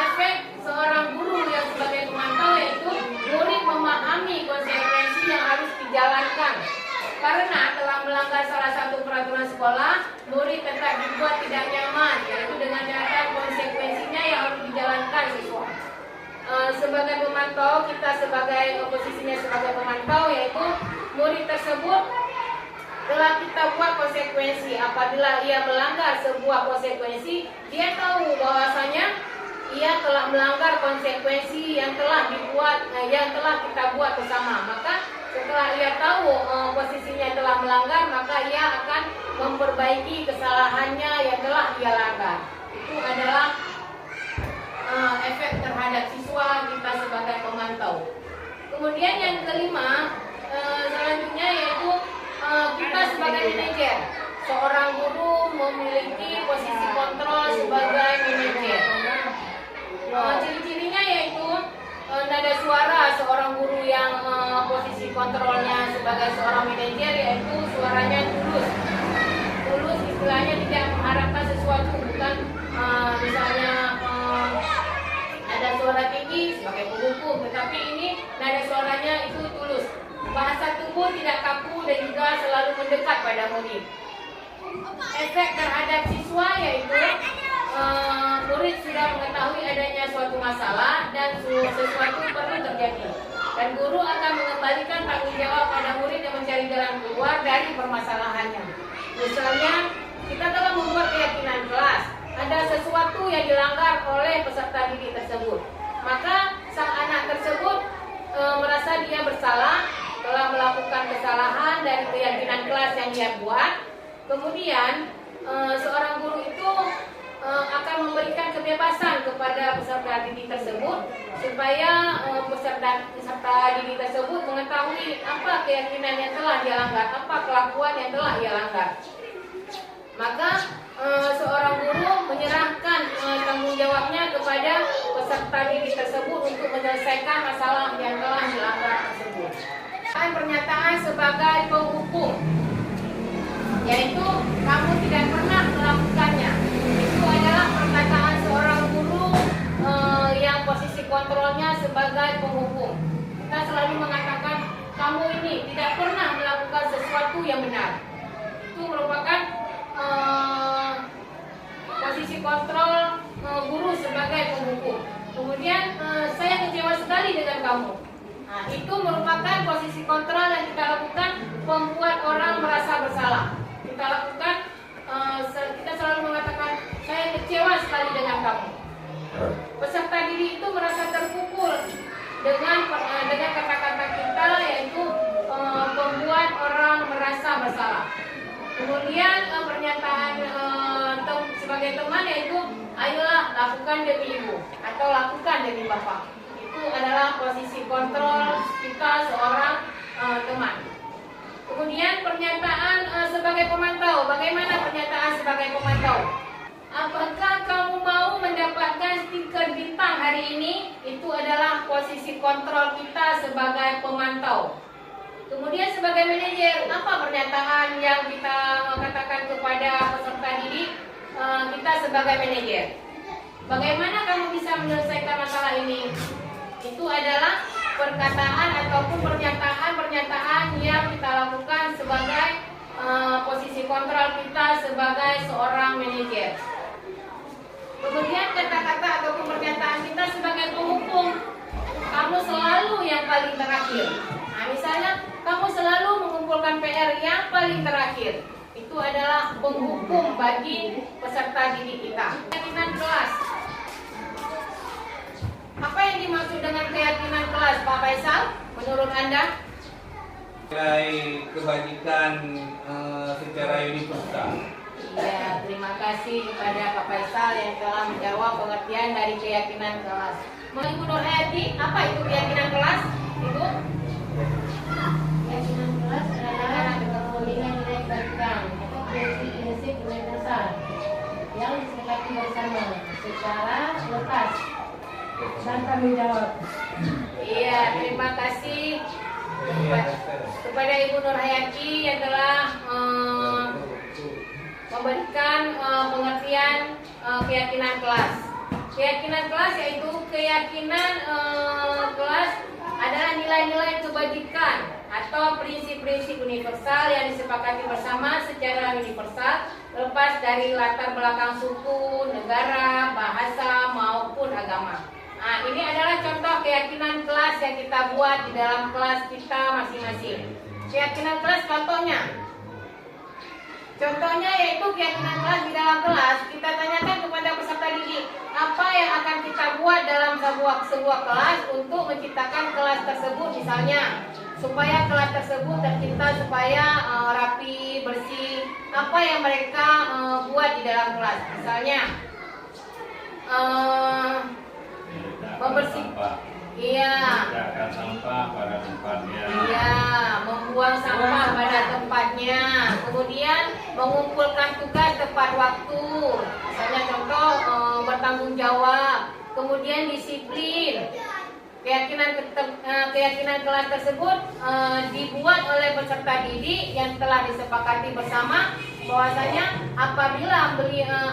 Efek seorang guru yang sebagai pemantau yaitu murid memahami konsekuensi yang harus dijalankan. Karena telah melanggar salah satu peraturan sekolah, murid tetap dibuat tidak nyaman, yaitu dengan catatan konsekuensinya yang harus dijalankan siswa. Sebagai pemantau, kita sebagai posisinya sebagai pemantau, yaitu murid tersebut telah kita buat konsekuensi. Apabila ia melanggar sebuah konsekuensi, dia tahu bahwasanya ia telah melanggar konsekuensi yang telah dibuat, yang telah kita buat bersama. Maka setelah ia tahu posisinya telah melanggar, maka ia akan memperbaiki kesalahannya yang telah ia langgar. Itu adalah efek terhadap siswa kita sebagai pemantau. Kemudian yang kelima, selanjutnya yaitu kita sebagai manajer. Seorang guru memiliki posisi kontrol sebagai manajer. Ciri-cirinya yaitu nada suara seorang guru yang posisi kontrolnya sebagai seorang manajer yaitu suaranya tulus. Tulus istilahnya tidak mengharapkan sesuatu, bukan misalnya ada suara tinggi sebagai penghukum, tetapi ini nada suaranya itu tulus. Bahasa tubuh tidak kaku dan juga selalu mendekat pada murid. Efek terhadap siswa yaitu murid sudah mengetahui adanya suatu masalah dan sesuatu perlu terjadi, dan guru akan mengembalikan tanggung jawab pada murid yang mencari jalan keluar dari permasalahannya. Misalnya, kita telah membuat keyakinan kelas, ada sesuatu yang dilanggar oleh peserta didik tersebut, maka sang anak tersebut merasa dia bersalah, telah melakukan kesalahan dari keyakinan kelas yang dia buat. Kemudian seorang guru itu akan memberikan kebebasan kepada peserta didik tersebut supaya peserta didik tersebut mengetahui apa keyakinan yang telah dia langgar, apa kelakuan yang telah ia langgar. Maka seorang guru menyerahkan tanggung jawabnya kepada peserta didik tersebut untuk menyelesaikan masalah yang telah dilanggar tersebut. Pernyataan sebagai penghukum, yaitu kamu tidak pernah melakukannya. Itu adalah perkataan seorang guru yang posisi kontrolnya sebagai penghukum. Kita selalu mengatakan kamu ini tidak pernah melakukan sesuatu yang benar. Itu merupakan posisi kontrol guru sebagai penghukum. Kemudian saya kecewa sekali dengan kamu. Nah, itu merupakan posisi kontrol yang kita lakukan membuat orang merasa bersalah. Kita lakukan, kita selalu mengatakan saya kecewa sekali dengan kamu. Peserta didik itu merasa terpukul dengan kata-kata kita, yaitu membuat orang merasa bersalah. Kemudian pernyataan sebagai teman yaitu ayolah lakukan demi ibu atau lakukan demi bapak. Itu adalah posisi kontrol kita seorang teman. Kemudian pernyataan sebagai pemantau. Bagaimana pernyataan sebagai pemantau? Apakah kamu mau mendapatkan stiker bintang hari ini? Itu adalah posisi kontrol kita sebagai pemantau. Kemudian sebagai manajer, apa pernyataan yang kita katakan kepada peserta didik kita sebagai manajer? Bagaimana kamu bisa menyelesaikan masalah ini? Itu adalah perkataan ataupun pernyataan yang kita lakukan sebagai posisi kontrol kita sebagai seorang manajer. Kemudian kata-kata ataupun pernyataan kita sebagai penghukum, kamu selalu yang paling terakhir. Nah, misalnya kamu selalu mengumpulkan PR yang paling terakhir. Itu adalah penghukum bagi peserta didik kita. Keyakinan kelas. Apa yang dimaksud dengan keyakinan kelas, Pak Faisal? Menurut Anda? Nilai kebajikan secara universal. Ya, terima kasih kepada Pak Faisal yang telah menjawab pengertian dari keyakinan kelas. Ibu Nur Hayati, apa itu keyakinan kelas? Ibu? Keyakinan kelas adalah nilai-nilai kebajikan atau prinsip universal yang disepakati bersama secara lepas dan tanggung jawab. Iya, terima kasih kepada Ibu Nur Hayati yang telah memberikan pengertian keyakinan kelas. Keyakinan kelas yaitu keyakinan kelas adalah nilai-nilai kebajikan atau prinsip-prinsip universal yang disepakati bersama secara universal lepas dari latar belakang suku, negara, bahasa maupun agama. Nah, ini adalah contoh keyakinan kelas yang kita buat di dalam kelas kita masing-masing. Keyakinan kelas contohnya yaitu keyakinan kelas di dalam kelas. Kita tanyakan kepada peserta didik apa yang akan kita buat dalam sebuah kelas untuk menciptakan kelas tersebut, misalnya supaya kelas tersebut tercipta supaya rapi, bersih. Apa yang mereka buat di dalam kelas, misalnya membersihkan, meninggalkan sampah pada tempatnya. iya, membuang sampah pada tempatnya, kemudian mengumpulkan tugas tepat waktu, misalnya contoh bertanggung jawab, kemudian disiplin. Keyakinan kelas tersebut dibuat oleh peserta didik yang telah disepakati bersama bahwasanya apabila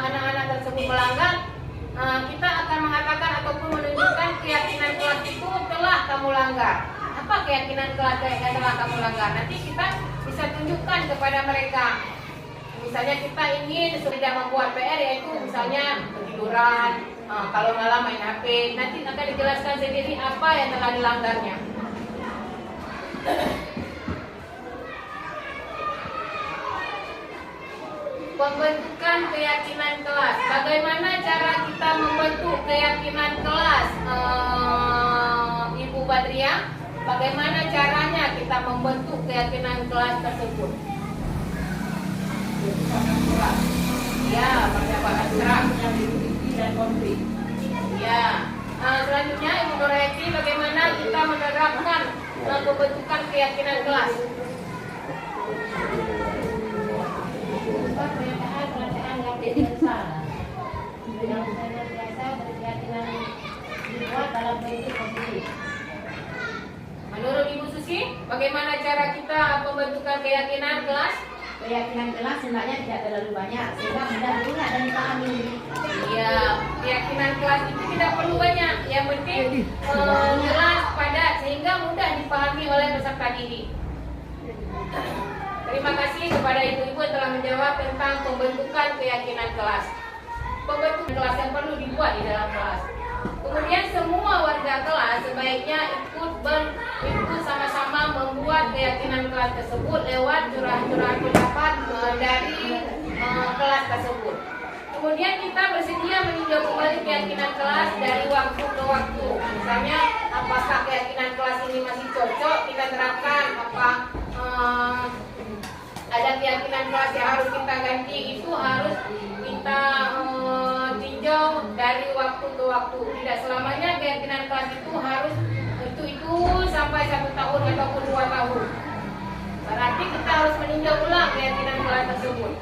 anak-anak tersebut melanggar, kita akan mengatakan ataupun menunjukkan keyakinan kelas itu telah kamu langgar. Apa keyakinan kelas yang telah kamu langgar? Nanti kita bisa tunjukkan kepada mereka. Misalnya kita ingin tidak membuat PR, yaitu misalnya ketiduran, kalau malam main HP. Nanti akan dijelaskan sendiri apa yang telah dilanggarnya. Pembentukan keyakinan kelas. Bagaimana cara kita membentuk keyakinan kelas, Ibu Badriah? Bagaimana caranya kita membentuk keyakinan kelas tersebut? Ya, percakapan abstrak dan konflik. Ya. Selanjutnya Ibu Nur Hayati, bagaimana kita menerapkan pembentukan keyakinan kelas? Pernyataan yang universal yang senantiasa berkeyakinan dibuat dalam bentuk positif. Menurut Ibu Susi, bagaimana cara kita pembentukan keyakinan kelas? Keyakinan kelas sebenarnya tidak terlalu banyak sehingga mudah diingat dan dipahami. Iya, keyakinan kelas itu tidak perlu banyak. Yang penting jelas, padat, sehingga mudah dipahami oleh peserta didik. Terima kasih kepada ibu-ibu yang telah menjawab tentang pembentukan keyakinan kelas. Pembentukan kelas yang perlu dibuat di dalam kelas. Kemudian semua warga kelas sebaiknya ikut sama-sama membuat keyakinan kelas tersebut lewat curahan-curahan pendapat dari kelas tersebut. Kemudian kita bersedia meninjau kembali keyakinan kelas dari waktu ke waktu. Misalnya, apakah keyakinan kelas ini masih cocok kita terapkan? Apa ada keyakinan kelas yang harus kita ganti? Itu harus kita tinjau dari waktu ke waktu. Tidak selamanya keyakinan kelas itu harus itu sampai 1 tahun ataupun 2 tahun. Berarti kita harus meninjau ulang keyakinan kelas tersebut.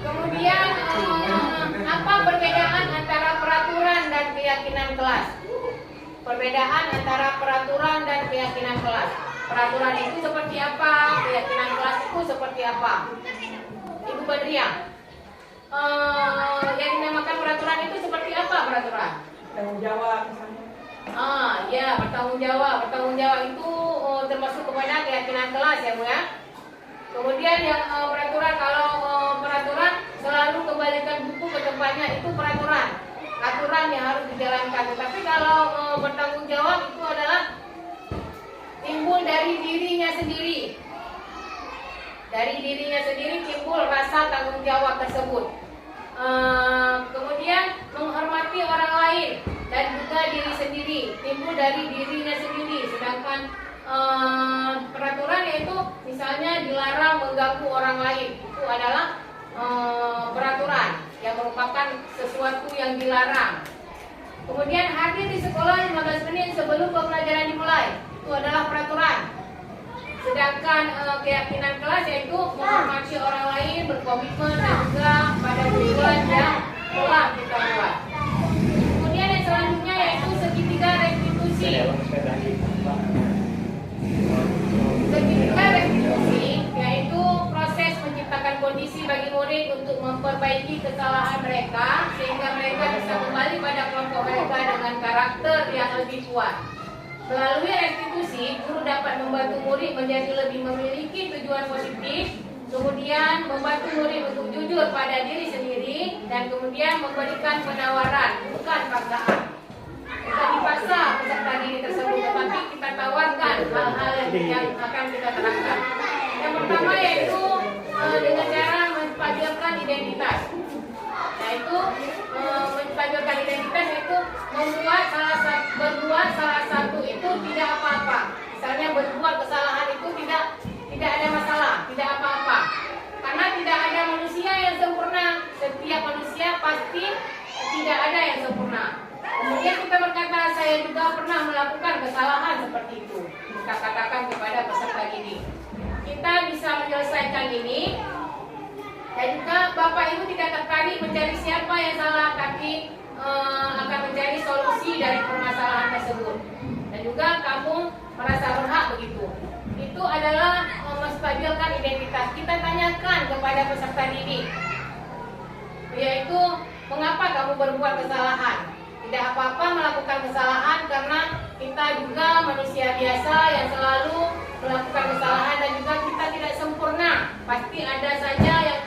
Kemudian apa perbedaan antara peraturan dan keyakinan kelas? Perbedaan antara peraturan dan keyakinan kelas. Peraturan itu seperti apa? Keyakinan kelas itu seperti apa? Ibu Badriah, yang dinamakan peraturan itu seperti apa peraturan? Tanggung jawab misalnya. Ya, bertanggung jawab. Bertanggung jawab itu termasuk kepada keyakinan kelas ya, Bu ya. Kemudian yang peraturan, kalau peraturan selalu kembalikan buku ke tempatnya, itu peraturan. Aturan yang harus dijalankan. Tetapi kalau bertanggung jawab itu adalah timbul dari dirinya sendiri. Dari dirinya sendiri timbul rasa tanggung jawab tersebut. Kemudian menghormati orang-orang lain dan juga diri sendiri, timbul dari dirinya sendiri. Sedangkan peraturan yaitu misalnya dilarang mengganggu orang lain, itu adalah peraturan yang merupakan sesuatu yang dilarang. Kemudian hadir di sekolah 15 menit sebelum pembelajaran dimulai, itu adalah peraturan. Sedangkan keyakinan kelas yaitu menghormati orang lain, berkomitmen dan juga pada tujuan yang telah kita buat. Kemudian yang selanjutnya yaitu segitiga restitusi. Segitiga restitusi yaitu proses menciptakan kondisi bagi murid untuk memperbaiki kesalahan mereka sehingga mereka bisa kembali pada kelompok mereka dengan karakter yang lebih kuat. Melalui restitusi, guru dapat membantu murid menjadi lebih memiliki tujuan positif, kemudian membantu murid untuk jujur pada diri sendiri, dan kemudian memberikan penawaran, bukan paksaan. Kita dipaksa peserta didik tersebut, tetapi kita tawarkan hal-hal yang akan kita terapkan. Yang pertama yaitu dengan cara menstabilkan identitas. Yaitu menstabilkan identitas yaitu berbuat salah satu itu tidak apa-apa. Misalnya berbuat kesalahan itu tidak ada masalah, tidak apa-apa. Karena tidak ada manusia yang sempurna. Setiap manusia pasti tidak ada yang sempurna. Kemudian kita berkata, saya juga pernah melakukan kesalahan seperti itu. Kita katakan kepada peserta didik. Kita bisa menyelesaikan ini. Dan juga Bapak Ibu tidak tertarik mencari siapa yang salah, tapi akan mencari solusi dari permasalahan tersebut. Dan juga kamu merasa berhak begitu. Itu adalah menstabilkan identitas. Kita tanyakan kepada peserta didik, yaitu mengapa kamu berbuat kesalahan. Tidak apa-apa melakukan kesalahan karena kita juga manusia biasa yang selalu melakukan kesalahan dan juga kita tidak sempurna. Pasti ada saja yang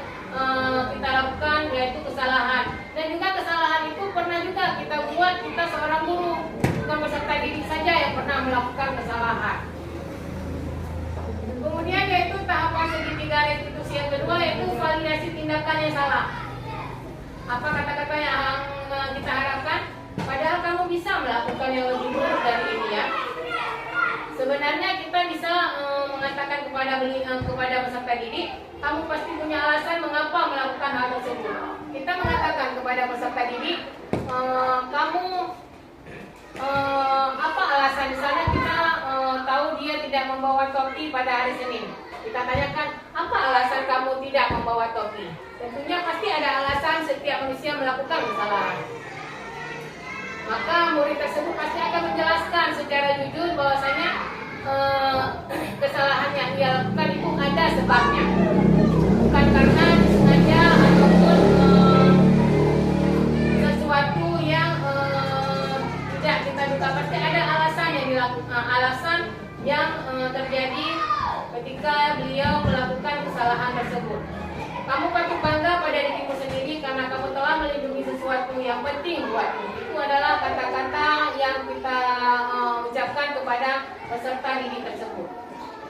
kita lakukan yaitu kesalahan. Dan juga kesalahan itu pernah juga kita buat, kita seorang guru, bukan peserta didik saja yang pernah melakukan kesalahan. Kemudian yaitu tahapan segitiga restitusi yang kedua yaitu validasi tindakan yang salah. Apa kata-kata yang kita harapkan? Padahal kamu bisa melakukan yang lebih buruk dari ini ya. Sebenarnya kita bisa mengatakan kepada peserta didik, kamu pasti punya alasan mengapa melakukan hal tersebut. Kita mengatakan kepada peserta didik, kamu apa alasan? Misalnya kita tahu dia tidak membawa topi pada hari Senin. Kita tanyakan, apa alasan kamu tidak membawa topi? Tentunya pasti ada alasan, setiap manusia melakukan kesalahan. Maka murid tersebut pasti akan menjelaskan secara jujur bahwasanya kesalahan yang dia lakukan itu ada sebabnya, bukan karena disengaja ataupun sesuatu yang tidak kita duga. Pasti ada alasan yang dilakukan, alasan yang terjadi ketika beliau melakukan kesalahan tersebut. Kamu patut bangga pada dirimu sendiri karena kamu telah melindungi sesuatu yang penting buatmu. Itu adalah kata-kata yang kita ucapkan kepada peserta didik tersebut.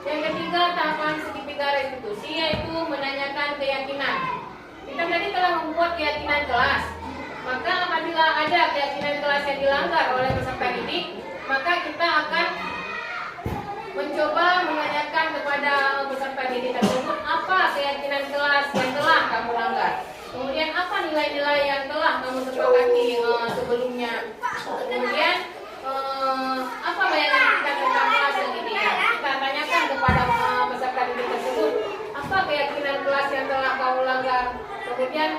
Yang ketiga, tahapan segitiga restitusi yaitu menanyakan keyakinan. Kita tadi telah membuat keyakinan kelas. Maka apabila ada keyakinan kelas yang dilanggar oleh peserta didik, maka kita akan mencoba menanyakan kepada peserta didik tersebut apa keyakinan kelas yang telah kamu langgar. Kemudian apa nilai-nilai yang telah kamu sepakati sebelumnya. Kemudian apa bayangan kita tentang kelas yang ini. Kita tanyakan kepada peserta didik tersebut apa keyakinan kelas yang telah kamu langgar. Kemudian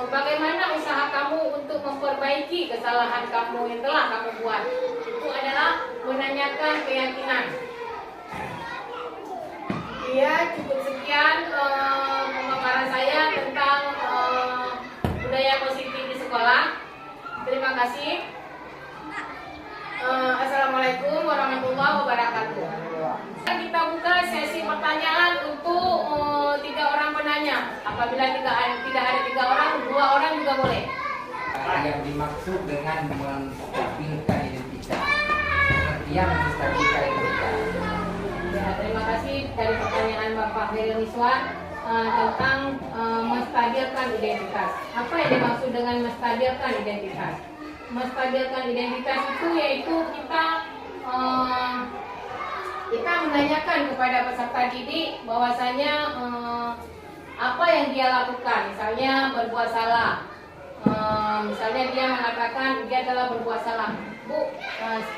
bagaimana usaha kamu untuk memperbaiki kesalahan kamu yang telah kamu buat. Itu adalah menanyakan keyakinan. Ya, cukup sekian pemaparan saya tentang budaya positif di sekolah. Terima kasih. Assalamualaikum warahmatullahi wabarakatuh. Kita buka sesi pertanyaan untuk 3 orang penanya. Apabila tidak ada 3 orang, 2 orang juga boleh. Yang dimaksud dengan menstabilkan identitas, pengertian menstabilkan identitas. Ya, terima kasih dari pertanyaan Bapak Heri Miswan tentang menstabilkan identitas. Apa yang dimaksud dengan menstabilkan identitas? menstabilkan identitas itu yaitu kita menanyakan kepada peserta didik bahwasanya apa yang dia lakukan, misalnya berbuat salah. Misalnya dia mengatakan dia telah berbuat salah. Bu,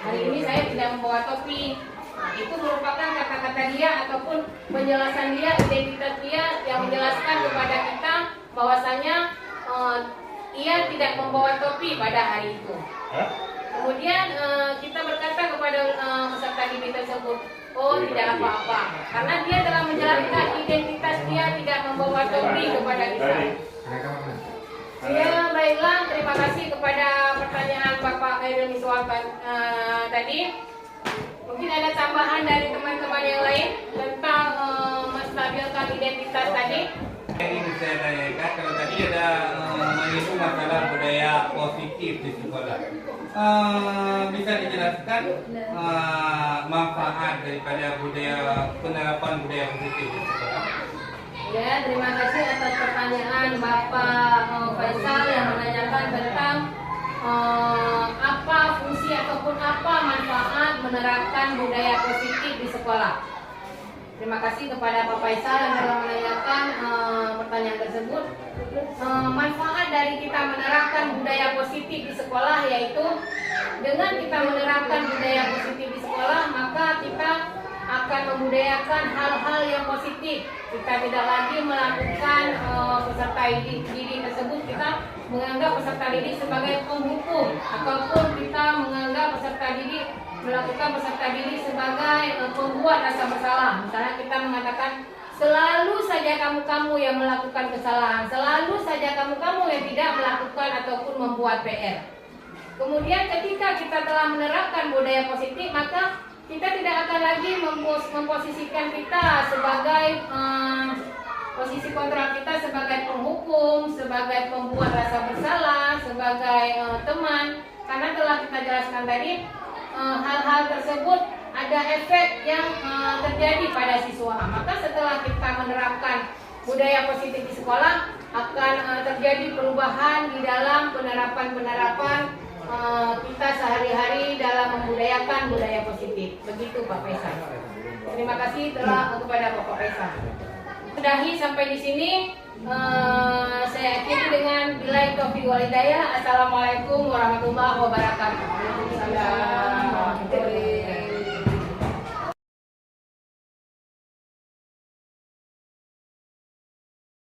hari ini saya tidak membawa topi. Nah, itu merupakan kata-kata dia ataupun penjelasan dia, identitas dia yang menjelaskan kepada kita bahwasanya ia tidak membawa topi pada hari itu. Kemudian kita berkata kepada peserta didik tersebut, oh tidak apa-apa, karena dia telah menjelaskan identitas dia tidak membawa topi kepada kita. Ya, baiklah, terima kasih kepada pertanyaan Bapak Khairul Miswan tadi. Mungkin ada tambahan dari teman-teman yang lain tentang menstabilkan identitas tadi. Yang ingin saya tanyakan, kalau tadi ada menyinggung masalah budaya positif di sekolah, bisa dijelaskan manfaat daripada penerapan budaya positif di sekolah? Ya, terima kasih atas pertanyaan Bapak Faisal yang menanyakan tentang apa fungsi ataupun apa manfaat menerapkan budaya positif di sekolah. Terima kasih kepada Pak Faisal yang telah menanyakan pertanyaan tersebut. Manfaat dari kita menerapkan budaya positif di sekolah yaitu dengan kita menerapkan budaya positif di sekolah, maka kita akan membudayakan hal-hal yang positif. Kita tidak lagi melakukan peserta didik tersebut, kita menganggap peserta didik sebagai penghukum, ataupun kita menganggap peserta didik melakukan peserta didik sebagai pembuat rasa bersalah. Misalnya kita mengatakan selalu saja kamu-kamu yang melakukan kesalahan, selalu saja kamu-kamu yang tidak melakukan ataupun membuat PR. Kemudian ketika kita telah menerapkan budaya positif, maka kita tidak akan lagi memposisikan kita sebagai posisi kontrak kita sebagai penghukum, sebagai pembuat rasa bersalah, sebagai teman. Karena telah kita jelaskan tadi, hal-hal tersebut ada efek yang terjadi pada siswa. Maka setelah kita menerapkan budaya positif di sekolah, akan terjadi perubahan di dalam penerapan kita sehari-hari dalam membudayakan budaya positif. Begitu Pak Faisal. Terima kasih telah kepada Bapak Faisal. Sudahi sampai di sini. Saya akhiri dengan billahi taufiq wal hidayah. Assalamualaikum warahmatullahi wabarakatuh. Waalaikumsalam.